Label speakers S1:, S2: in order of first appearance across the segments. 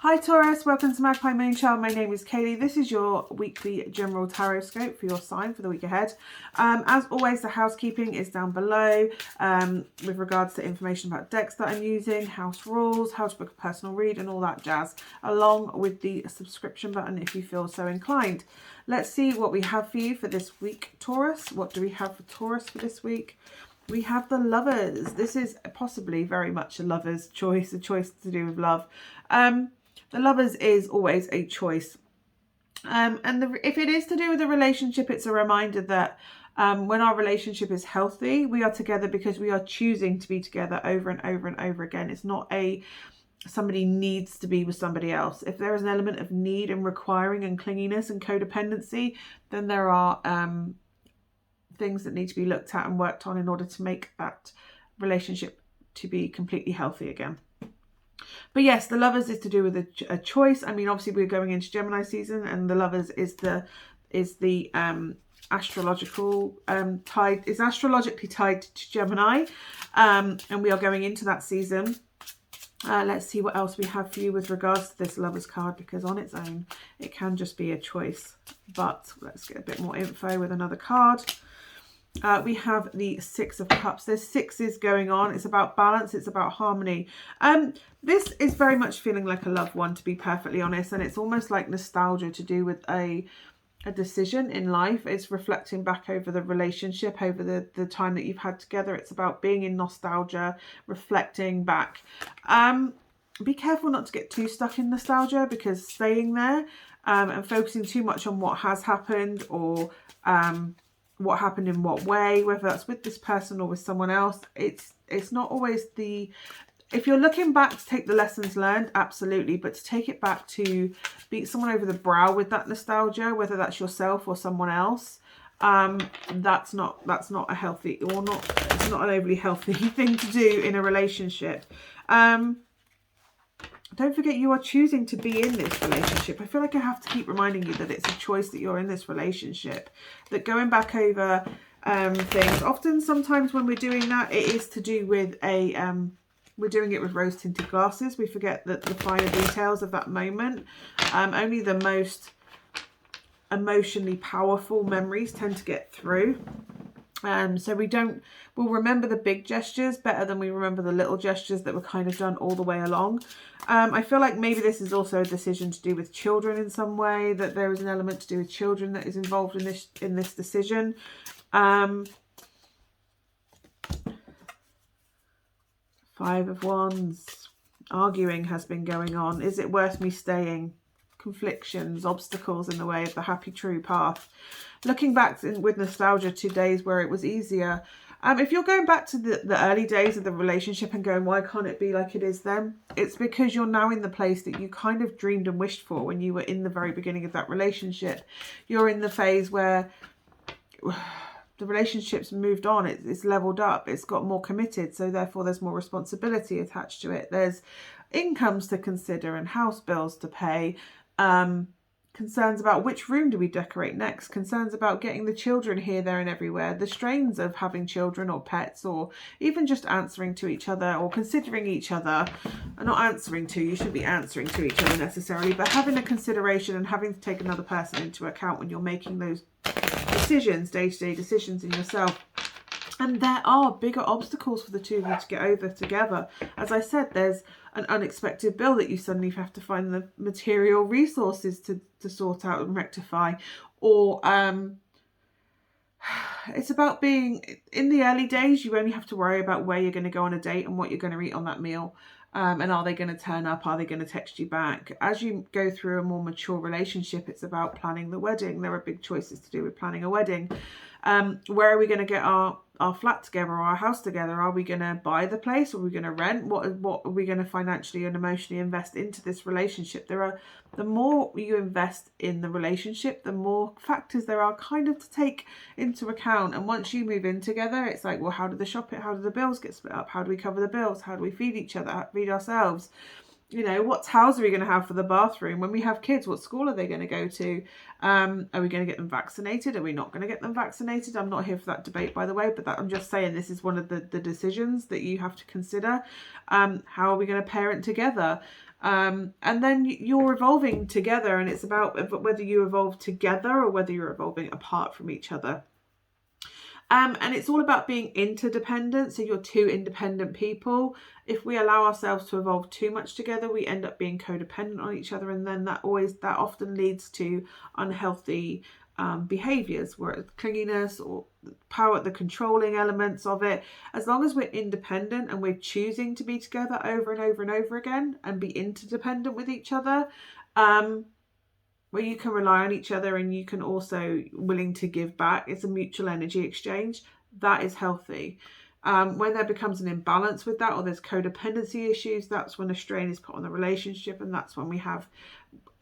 S1: Hi Taurus, welcome to Magpie Moonchild. My name is Kayleigh. This is your weekly general Tarotscope for your sign for the week ahead. As always, the housekeeping is down below with regards to information about decks that I'm using, house rules, how to book a personal read and all that jazz, along with the subscription button if you feel so inclined. Let's see what we have for you for this week, Taurus. What do we have for Taurus for this week? We have the Lovers. This is possibly very much a lover's choice, a choice to do with love. The Lovers is always a choice. If it is to do with a relationship, it's a reminder that when our relationship is healthy, we are together because we are choosing to be together over and over and over again. It's not somebody needs to be with somebody else. If there is an element of need and requiring and clinginess and codependency, then there are things that need to be looked at and worked on in order to make that relationship to be completely healthy again. But yes, the Lovers is to do with a choice. I mean, obviously we're going into Gemini season, and the Lovers is the astrological is astrologically tied to Gemini, and we are going into that season. Let's see what else we have for you with regards to this Lovers card, because on its own it can just be a choice. But let's get a bit more info with another card. We have the Six of Cups. There's sixes going on. It's about balance. It's about harmony. This is very much feeling like a loved one, to be perfectly honest. And it's almost like nostalgia to do with a decision in life. It's reflecting back over the relationship, over the time that you've had together. It's about being in nostalgia, reflecting back. Be careful not to get too stuck in nostalgia, because staying there and focusing too much on what has happened or what happened in what way, whether that's with this person or with someone else, it's not always if you're looking back to take the lessons learned, absolutely, but to take it back to beat someone over the brow with that nostalgia, whether that's yourself or someone else, that's not a healthy, or not, it's not an overly healthy thing to do in a relationship. Don't forget, you are choosing to be in this relationship. I feel like I have to keep reminding you that it's a choice that you're in this relationship. That going back over things, often sometimes when we're doing that, it is to do with we're doing it with rose-tinted glasses. We forget that the finer details of that moment. Only the most emotionally powerful memories tend to get through. So we'll remember the big gestures better than we remember the little gestures that were kind of done all the way along. I feel like maybe this is also a decision to do with children in some way, that there is an element to do with children that is involved in this decision. Five of Wands. Arguing has been going on. Is it worth me staying? Conflictions, obstacles in the way of the happy true path. Looking back with nostalgia to days where it was easier. If you're going back to the early days of the relationship and going, why can't it be like it is then? It's because you're now in the place that you kind of dreamed and wished for when you were in the very beginning of that relationship. You're in the phase where the relationship's moved on, it's leveled up, it's got more committed, so therefore there's more responsibility attached to it. There's incomes to consider and house bills to pay. Concerns about which room do we decorate next, concerns about getting the children here, there and everywhere, the strains of having children or pets, or even just answering to each other or considering each other. Not answering to, you shouldn't be answering to each other necessarily, but having a consideration and having to take another person into account when you're making those decisions, day-to-day decisions in yourself. And there are bigger obstacles for the two of you to get over together. As I said, there's an unexpected bill that you suddenly have to find the material resources to sort out and rectify. Or it's about being, in the early days, you only have to worry about where you're going to go on a date and what you're going to eat on that meal. And are they going to turn up? Are they going to text you back? As you go through a more mature relationship, it's about planning the wedding. There are big choices to do with planning a wedding. Where are we going to get our flat together or our house together? Are we going to buy the place? Or are we going to rent? What are we going to financially and emotionally invest into this relationship? The more you invest in the relationship, the more factors there are kind of to take into account. And once you move in together, it's like, well, how do the bills get split up? How do we cover the bills? How do we feed each other, feed ourselves? You know, what towels are we going to have for the bathroom? When we have kids, what school are they going to go to? Are we going to get them vaccinated? Are we not going to get them vaccinated? I'm not here for that debate, by the way, but I'm just saying this is one of the decisions that you have to consider. How are we going to parent together? And then you're evolving together, and it's about whether you evolve together or whether you're evolving apart from each other. And it's all about being interdependent. So you're two independent people. If we allow ourselves to evolve too much together, we end up being codependent on each other, and then that often leads to unhealthy behaviors, where it's clinginess or power, the controlling elements of it. As long as we're independent and we're choosing to be together over and over and over again and be interdependent with each other, where you can rely on each other and you can also willing to give back. It's a mutual energy exchange. That is healthy. When there becomes an imbalance with that, or there's codependency issues, that's when a strain is put on the relationship, and that's when we have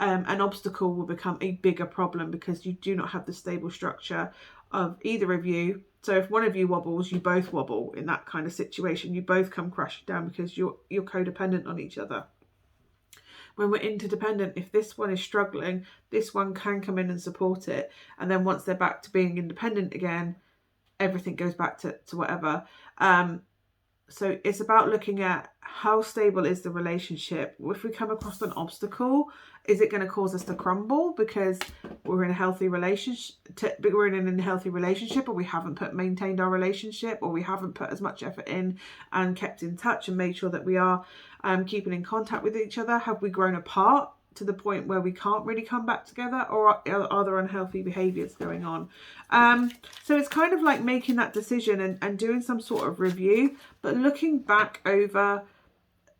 S1: an obstacle will become a bigger problem, because you do not have the stable structure of either of you. So if one of you wobbles, you both wobble. In that kind of situation, you both come crashing down because you're codependent on each other. When we're interdependent, if this one is struggling, this one can come in and support it. And then once they're back to being independent again, everything goes back to whatever. So it's about looking at how stable is the relationship. If we come across an obstacle, is it going to cause us to crumble because we're in a healthy relationship? We're in an unhealthy relationship, or we haven't maintained our relationship, or we haven't put as much effort in and kept in touch and made sure that we are keeping in contact with each other? Have we grown apart to the point where we can't really come back together, or are there unhealthy behaviors going on? So it's kind of like making that decision and doing some sort of review, but looking back over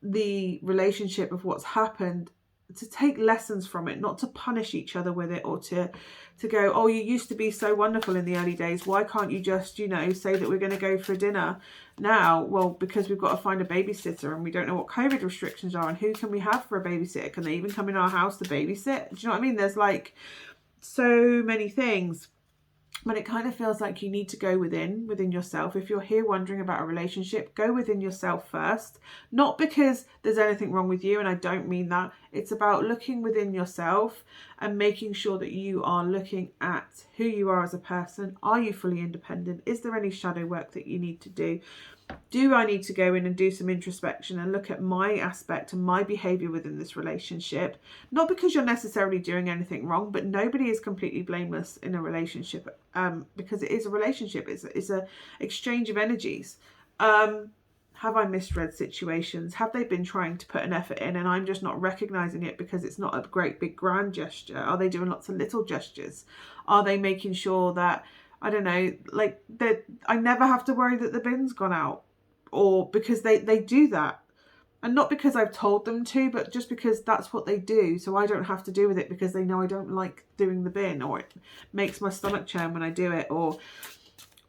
S1: the relationship of what's happened, to take lessons from it, not to punish each other with it, or to go, oh, you used to be so wonderful in the early days, why can't you just, say that we're going to go for dinner now? Well, because we've got to find a babysitter, and we don't know what COVID restrictions are, and who can we have for a babysitter? Can they even come in our house to babysit? Do you know what I mean? There's like so many things. But it kind of feels like you need to go within yourself. If you're here wondering about a relationship, go within yourself first. Not because there's anything wrong with you, and I don't mean that. It's about looking within yourself and making sure that you are looking at who you are as a person. Are you fully independent? Is there any shadow work that you need to do? Do I need to go in and do some introspection and look at my aspect and my behavior within this relationship? Not because you're necessarily doing anything wrong, but nobody is completely blameless in a relationship, because it is a relationship. It's a exchange of energies. Have I misread situations? Have they been trying to put an effort in and I'm just not recognizing it because it's not a great big grand gesture? Are they doing lots of little gestures? Are they making sure that, I don't know, like that I never have to worry that the bin's gone out? Or because they do that, and not because I've told them to, but just because that's what they do, so I don't have to do with it, because they know I don't like doing the bin, or it makes my stomach churn when I do it. Or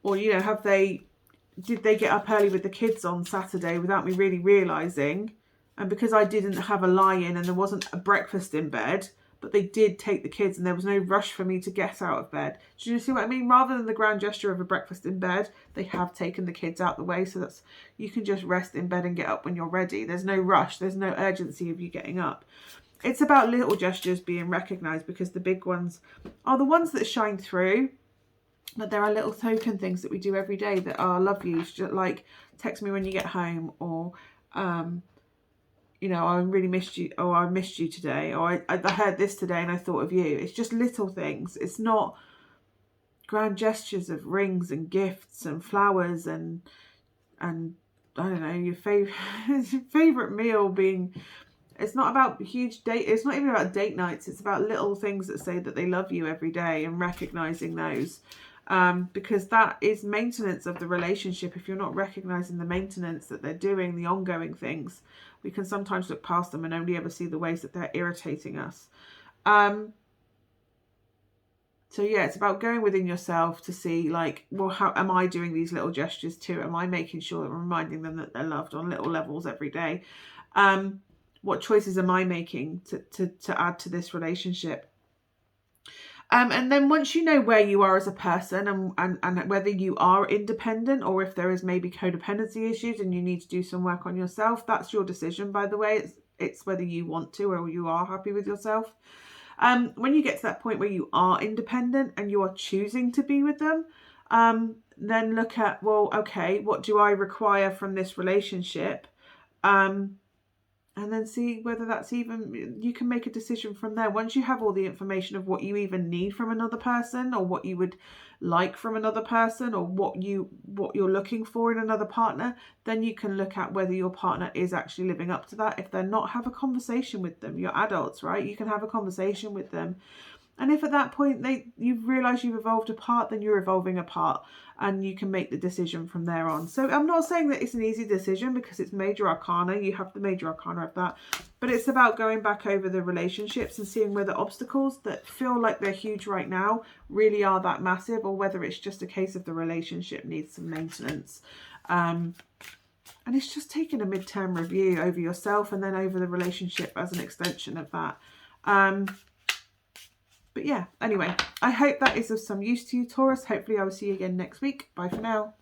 S1: did they get up early with the kids on Saturday without me really realizing, and because I didn't have a lie-in and there wasn't a breakfast in bed, but they did take the kids and there was no rush for me to get out of bed. Do you see what I mean? Rather than the grand gesture of a breakfast in bed, they have taken the kids out the way, so that's, you can just rest in bed and get up when you're ready. There's no rush. There's no urgency of you getting up. It's about little gestures being recognised, because the big ones are the ones that shine through. But there are little token things that we do every day that are lovely, like text me when you get home, or I really missed you, or I missed you today, or I heard this today and I thought of you. It's just little things. It's not grand gestures of rings and gifts and flowers and I don't know, your favorite meal being. It's not about huge date. It's not even about date nights. It's about little things that say that they love you every day, and recognizing those. Because that is maintenance of the relationship. If you're not recognizing the maintenance that they're doing, the ongoing things, we can sometimes look past them and only ever see the ways that they're irritating us. So yeah, it's about going within yourself to see, like, well, how am I doing these little gestures too? Am I making sure that I'm reminding them that they're loved on little levels every day? What choices am I making to add to this relationship? And then once you know where you are as a person, and whether you are independent, or if there is maybe codependency issues and you need to do some work on yourself, that's your decision, by the way. It's whether you want to, or you are happy with yourself. When you get to that point where you are independent and you are choosing to be with them, then look at, well, okay, what do I require from this relationship? And and then see whether that's even, you can make a decision from there. Once you have all the information of what you even need from another person, or what you would like from another person, or what you're looking for in another partner, then you can look at whether your partner is actually living up to that. If they're not, have a conversation with them. You're adults, right? You can have a conversation with them. And if at that point you've realised you've evolved apart, then you're evolving apart, and you can make the decision from there on. So I'm not saying that it's an easy decision, because it's major arcana. You have the major arcana of that. But it's about going back over the relationships and seeing whether obstacles that feel like they're huge right now really are that massive, or whether it's just a case of the relationship needs some maintenance. And it's just taking a midterm review over yourself, and then over the relationship as an extension of that. But yeah, anyway, I hope that is of some use to you, Taurus. Hopefully I will see you again next week. Bye for now.